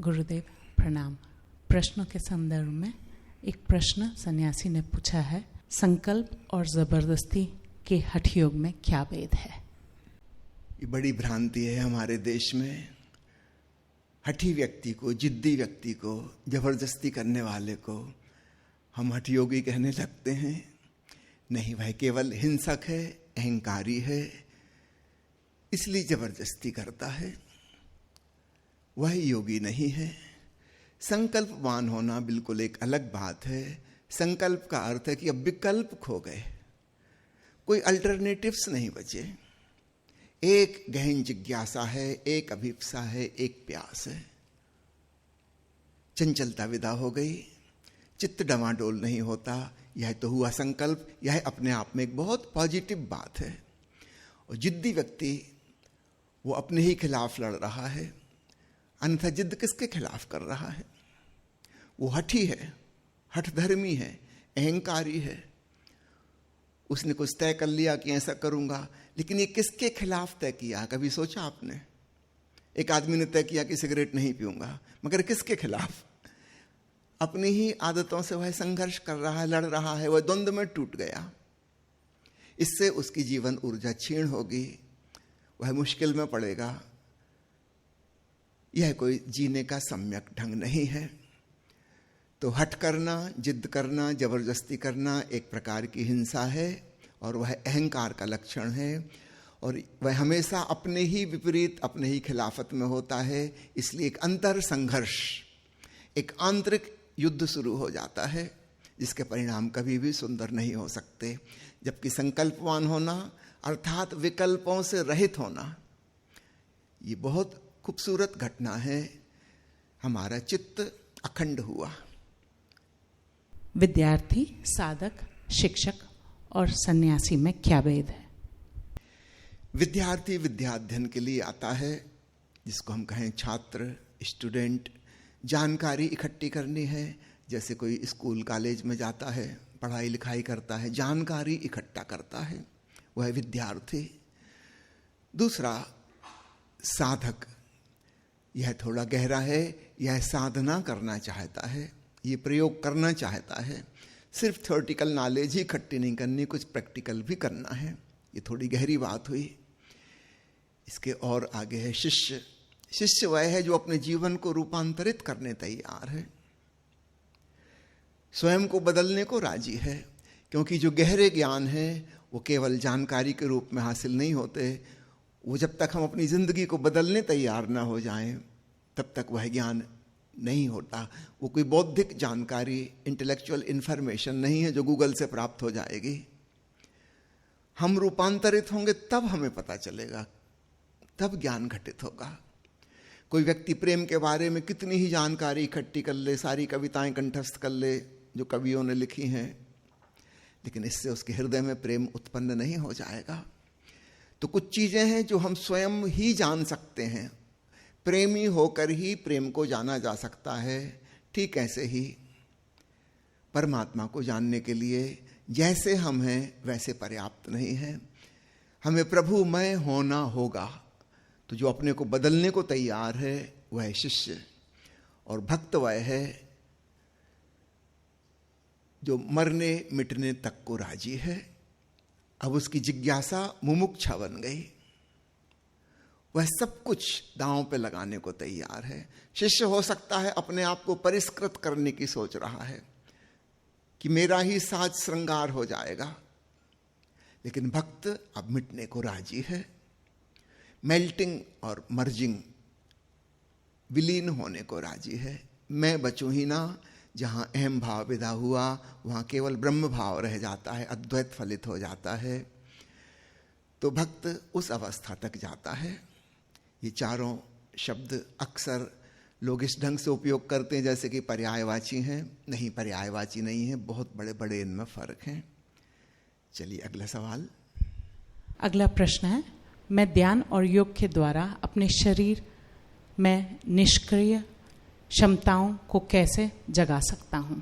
गुरुदेव प्रणाम। प्रश्नों के संदर्भ में एक प्रश्न सन्यासी ने पूछा है, संकल्प और जबरदस्ती के हठ योग में क्या भेद है? ये बड़ी भ्रांति है हमारे देश में। हठी व्यक्ति को, जिद्दी व्यक्ति को, जबरदस्ती करने वाले को हम हठ योगी कहने लगते हैं। नहीं, वह केवल हिंसक है, अहंकारी है, इसलिए जबरदस्ती करता है। वह योगी नहीं है। संकल्पवान होना बिल्कुल एक अलग बात है। संकल्प का अर्थ है कि अब विकल्प खो गए, कोई अल्टरनेटिव्स नहीं बचे। एक गहन जिज्ञासा है, एक अभिप्सा है, एक प्यास है। चंचलता विदा हो गई, चित्त डमाडोल नहीं होता। यह तो हुआ संकल्प। यह अपने आप में एक बहुत पॉजिटिव बात है। और जिद्दी व्यक्ति वो अपने ही खिलाफ लड़ रहा है। अन्यथा जिद्द किसके खिलाफ कर रहा है? वो हठी है, हठधर्मी है, अहंकारी है। उसने कुछ तय कर लिया कि ऐसा करूंगा, लेकिन ये किसके खिलाफ तय किया? कभी सोचा आपने? एक आदमी ने तय किया कि सिगरेट नहीं पीऊंगा, मगर किसके खिलाफ? अपनी ही आदतों से वह संघर्ष कर रहा है, लड़ रहा है, वह द्वंद्व में टूट गया। इससे उसकी जीवन ऊर्जा क्षीण होगी, वह मुश्किल में पड़ेगा। यह कोई जीने का सम्यक ढंग नहीं है। तो हठ करना, जिद करना, जबरदस्ती करना एक प्रकार की हिंसा है और वह अहंकार का लक्षण है। और वह हमेशा अपने ही विपरीत, अपने ही खिलाफत में होता है। इसलिए एक अंतर संघर्ष, एक आंतरिक युद्ध शुरू हो जाता है, जिसके परिणाम कभी भी सुंदर नहीं हो सकते। जबकि संकल्पवान होना अर्थात विकल्पों से रहित होना, ये बहुत खूबसूरत घटना है। हमारा चित्त अखंड हुआ। विद्यार्थी, साधक, शिक्षक और सन्यासी में क्या भेद है? विद्यार्थी विद्याध्ययन के लिए आता है, जिसको हम कहें छात्र, स्टूडेंट। जानकारी इकट्ठी करनी है, जैसे कोई स्कूल कॉलेज में जाता है, पढ़ाई लिखाई करता है, जानकारी इकट्ठा करता है, वह विद्यार्थी। दूसरा साधक, यह थोड़ा गहरा है। यह साधना करना चाहता है, ये प्रयोग करना चाहता है। सिर्फ थ्योरेटिकल नॉलेज ही इकट्ठी नहीं करनी, कुछ प्रैक्टिकल भी करना है। ये थोड़ी गहरी बात हुई। इसके और आगे है शिष्य। शिष्य वह है जो अपने जीवन को रूपांतरित करने तैयार है, स्वयं को बदलने को राजी है। क्योंकि जो गहरे ज्ञान है वो केवल जानकारी के रूप में हासिल नहीं होते। वो जब तक हम अपनी जिंदगी को बदलने तैयार ना हो जाएं, तब तक वह ज्ञान नहीं होता। वो कोई बौद्धिक जानकारी, इंटेलेक्चुअल इंफॉर्मेशन नहीं है जो गूगल से प्राप्त हो जाएगी। हम रूपांतरित होंगे तब हमें पता चलेगा, तब ज्ञान घटित होगा। कोई व्यक्ति प्रेम के बारे में कितनी ही जानकारी इकट्ठी कर ले, सारी कविताएं कंठस्थ कर ले जो कवियों ने लिखी हैं, लेकिन इससे उसके हृदय में प्रेम उत्पन्न नहीं हो जाएगा। तो कुछ चीजें हैं जो हम स्वयं ही जान सकते हैं। प्रेमी होकर ही प्रेम को जाना जा सकता है। ठीक ऐसे ही परमात्मा को जानने के लिए जैसे हम हैं वैसे पर्याप्त नहीं है। हमें प्रभुमय होना होगा। तो जो अपने को बदलने को तैयार है वह शिष्य, और भक्त वह है जो मरने मिटने तक को राजी है। अब उसकी जिज्ञासा मुमुक्षा बन गई, वह सब कुछ दांव पे लगाने को तैयार है। शिष्य हो सकता है अपने आप को परिष्कृत करने की सोच रहा है कि मेरा ही साज श्रृंगार हो जाएगा, लेकिन भक्त अब मिटने को राजी है। मेल्टिंग और मर्जिंग, विलीन होने को राजी है। मैं बचूं ही ना। जहां अहम भाव विदा हुआ वहां केवल ब्रह्म भाव रह जाता है, अद्वैत फलित हो जाता है। तो भक्त उस अवस्था तक जाता है। ये चारों शब्द अक्सर लोग इस ढंग से उपयोग करते हैं जैसे कि पर्यायवाची हैं। नहीं, पर्यायवाची नहीं है, बहुत बड़े बड़े इनमें फर्क हैं। चलिए अगला सवाल। अगला प्रश्न है, मैं ध्यान और योग के द्वारा अपने शरीर में निष्क्रिय क्षमताओं को कैसे जगा सकता हूं?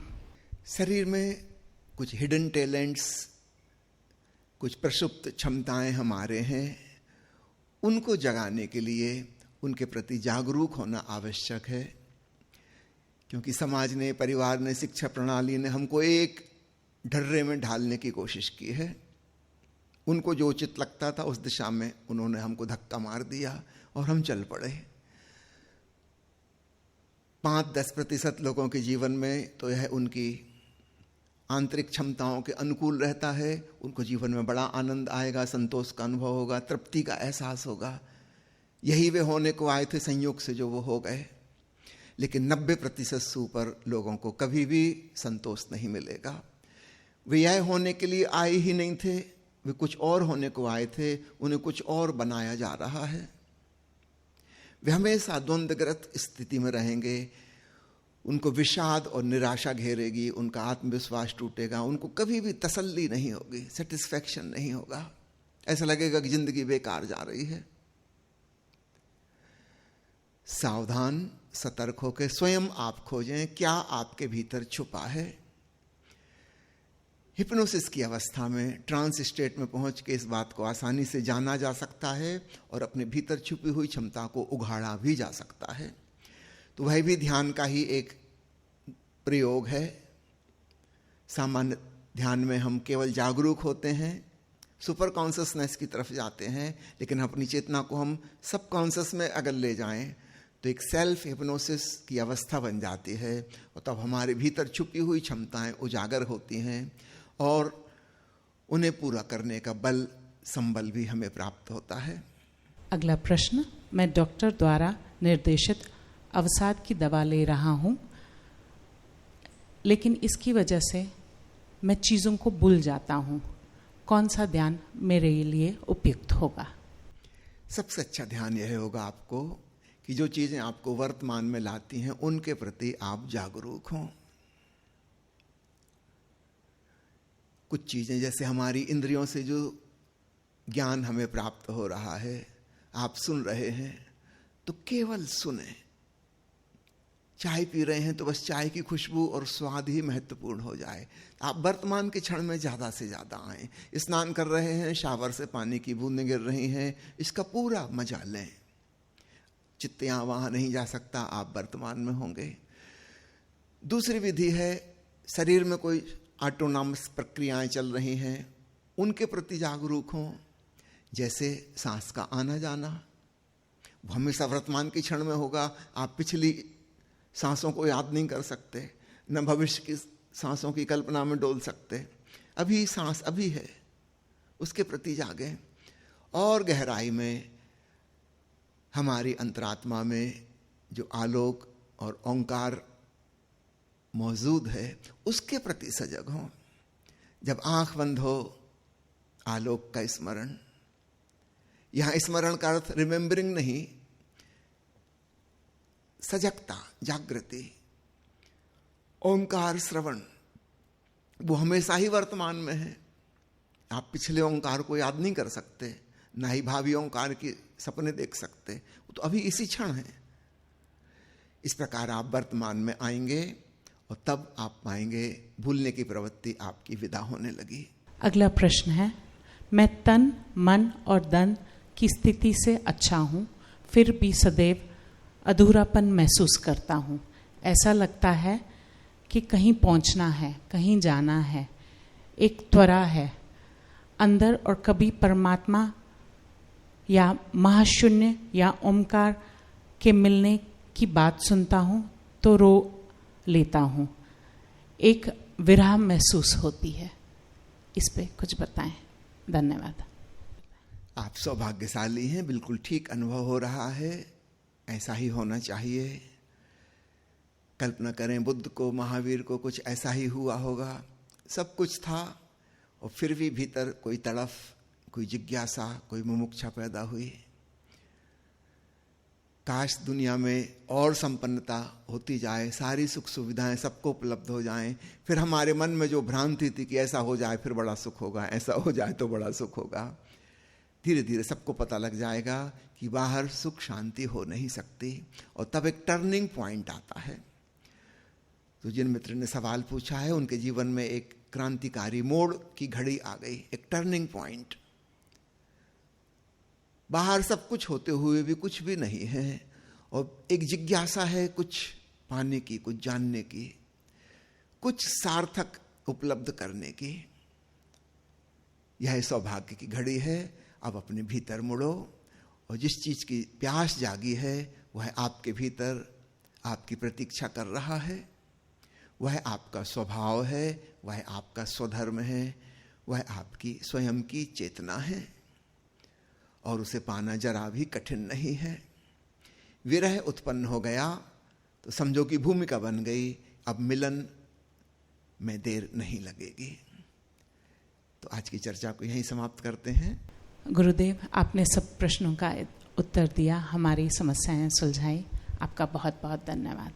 शरीर में कुछ हिडन टैलेंट्स, कुछ प्रसुप्त क्षमताएं हमारे हैं, उनको जगाने के लिए उनके प्रति जागरूक होना आवश्यक है। क्योंकि समाज ने, परिवार ने, शिक्षा प्रणाली ने हमको एक ढर्रे में ढालने की कोशिश की है। उनको जो उचित लगता था उस दिशा में उन्होंने हमको धक्का मार दिया और हम चल पड़े। 5-10% लोगों के जीवन में तो यह उनकी आंतरिक क्षमताओं के अनुकूल रहता है। उनको जीवन में बड़ा आनंद आएगा, संतोष का अनुभव होगा, तृप्ति का एहसास होगा। यही वे होने को आए थे, संयोग से जो वो हो गए। लेकिन 90% से ऊपर लोगों को कभी भी संतोष नहीं मिलेगा। वे यह होने के लिए आए ही नहीं थे, वे कुछ और होने को आए थे, उन्हें कुछ और बनाया जा रहा है। वे हमेशा द्वंद्वग्रस्त स्थिति में रहेंगे। उनको विषाद और निराशा घेरेगी, उनका आत्मविश्वास टूटेगा, उनको कभी भी तसल्ली नहीं होगी, सेटिस्फैक्शन नहीं होगा। ऐसा लगेगा कि जिंदगी बेकार जा रही है। सावधान, सतर्क होकर स्वयं आप खोजें क्या आपके भीतर छुपा है। हिप्नोसिस की अवस्था में, ट्रांस स्टेट में पहुंच के इस बात को आसानी से जाना जा सकता है और अपने भीतर छुपी हुई क्षमता को उघाड़ा भी जा सकता है। तो वह भी ध्यान का ही एक प्रयोग है। सामान्य ध्यान में हम केवल जागरूक होते हैं, सुपर कॉन्शसनेस की तरफ जाते हैं, लेकिन अपनी चेतना को हम सब कॉन्शस में अगर ले जाएं तो एक सेल्फ हिप्नोसिस की अवस्था बन जाती है और तब हमारे भीतर छुपी हुई क्षमताएं उजागर होती हैं और उन्हें पूरा करने का बल, संबल भी हमें प्राप्त होता है। अगला प्रश्न, मैं डॉक्टर द्वारा निर्देशित अवसाद की दवा ले रहा हूं, लेकिन इसकी वजह से मैं चीज़ों को भूल जाता हूं। कौन सा ध्यान मेरे लिए उपयुक्त होगा? सबसे अच्छा ध्यान यह होगा आपको कि जो चीज़ें आपको वर्तमान में लाती हैं उनके प्रति आप जागरूक हों। कुछ चीज़ें जैसे हमारी इंद्रियों से जो ज्ञान हमें प्राप्त हो रहा है, आप सुन रहे हैं तो केवल सुने। चाय पी रहे हैं तो बस चाय की खुशबू और स्वाद ही महत्वपूर्ण हो जाए। आप वर्तमान के क्षण में ज़्यादा से ज़्यादा आएं। स्नान कर रहे हैं, शावर से पानी की बूंदें गिर रही हैं, इसका पूरा मजा लें। चित्त यहाँ वहाँ नहीं जा सकता, आप वर्तमान में होंगे। दूसरी विधि है, शरीर में कोई ऑटोनॉमस प्रक्रियाएं चल रही हैं, उनके प्रति जागरूक हों। जैसे सांस का आना जाना, वो हमेशा वर्तमान के क्षण में होगा। आप पिछली सांसों को याद नहीं कर सकते, न भविष्य की सांसों की कल्पना में डोल सकते। अभी सांस अभी है, उसके प्रति जागें। और गहराई में हमारी अंतरात्मा में जो आलोक और ओंकार मौजूद है उसके प्रति सजग हों। जब आंख बंद हो, आलोक का स्मरण। यहां स्मरण का अर्थ रिमेंबरिंग नहीं, सजगता, जागृति। ओंकार श्रवण, वो हमेशा ही वर्तमान में है। आप पिछले ओंकार को याद नहीं कर सकते, ना ही भावी ओंकार के सपने देख सकते, वो तो अभी इसी क्षण है। इस प्रकार आप वर्तमान में आएंगे और तब आप पाएंगे भूलने की प्रवृत्ति आपकी विदा होने लगी। अगला प्रश्न है, मैं तन, मन और धन की स्थिति से अच्छा हूँ, फिर भी सदैव अधूरापन महसूस करता हूँ। ऐसा लगता है कि कहीं पहुँचना है, कहीं जाना है, एक त्वरा है अंदर, और कभी परमात्मा या महाशून्य या ओमकार के मिलने की बात सुनता हूँ तो रो लेता हूँ। एक विरह महसूस होती है। इस पे कुछ बताएं। धन्यवाद। आप सौभाग्यशाली हैं, बिल्कुल ठीक अनुभव हो रहा है। ऐसा ही होना चाहिए। कल्पना करें बुद्ध को, महावीर को कुछ ऐसा ही हुआ होगा। सब कुछ था और फिर भी भीतर कोई तड़फ, कोई जिज्ञासा, कोई मुमुक्षा पैदा हुई। काश दुनिया में और संपन्नता होती जाए, सारी सुख सुविधाएं सबको उपलब्ध हो जाएं, फिर हमारे मन में जो भ्रांति थी कि ऐसा हो जाए फिर बड़ा सुख होगा, ऐसा हो जाए तो बड़ा सुख होगा, धीरे धीरे सबको पता लग जाएगा कि बाहर सुख शांति हो नहीं सकती। और तब एक टर्निंग पॉइंट आता है। तो जिन मित्र ने सवाल पूछा है उनके जीवन में एक क्रांतिकारी मोड़ की घड़ी आ गई, एक टर्निंग पॉइंट। बाहर सब कुछ होते हुए भी कुछ भी नहीं है और एक जिज्ञासा है कुछ पाने की, कुछ जानने की, कुछ सार्थक उपलब्ध करने की। यह सौभाग्य की घड़ी है। अब अपने भीतर मुड़ो और जिस चीज की प्यास जागी है वह आपके भीतर आपकी प्रतीक्षा कर रहा है। वह आपका स्वभाव है, वह आपका स्वधर्म है, वह आपकी स्वयं की चेतना है और उसे पाना जरा भी कठिन नहीं है। विरह उत्पन्न हो गया तो समझो कि भूमिका बन गई, अब मिलन में देर नहीं लगेगी। तो आज की चर्चा को यहीं समाप्त करते हैं। गुरुदेव, आपने सब प्रश्नों का उत्तर दिया, हमारी समस्याएं सुलझाई। आपका बहुत बहुत धन्यवाद।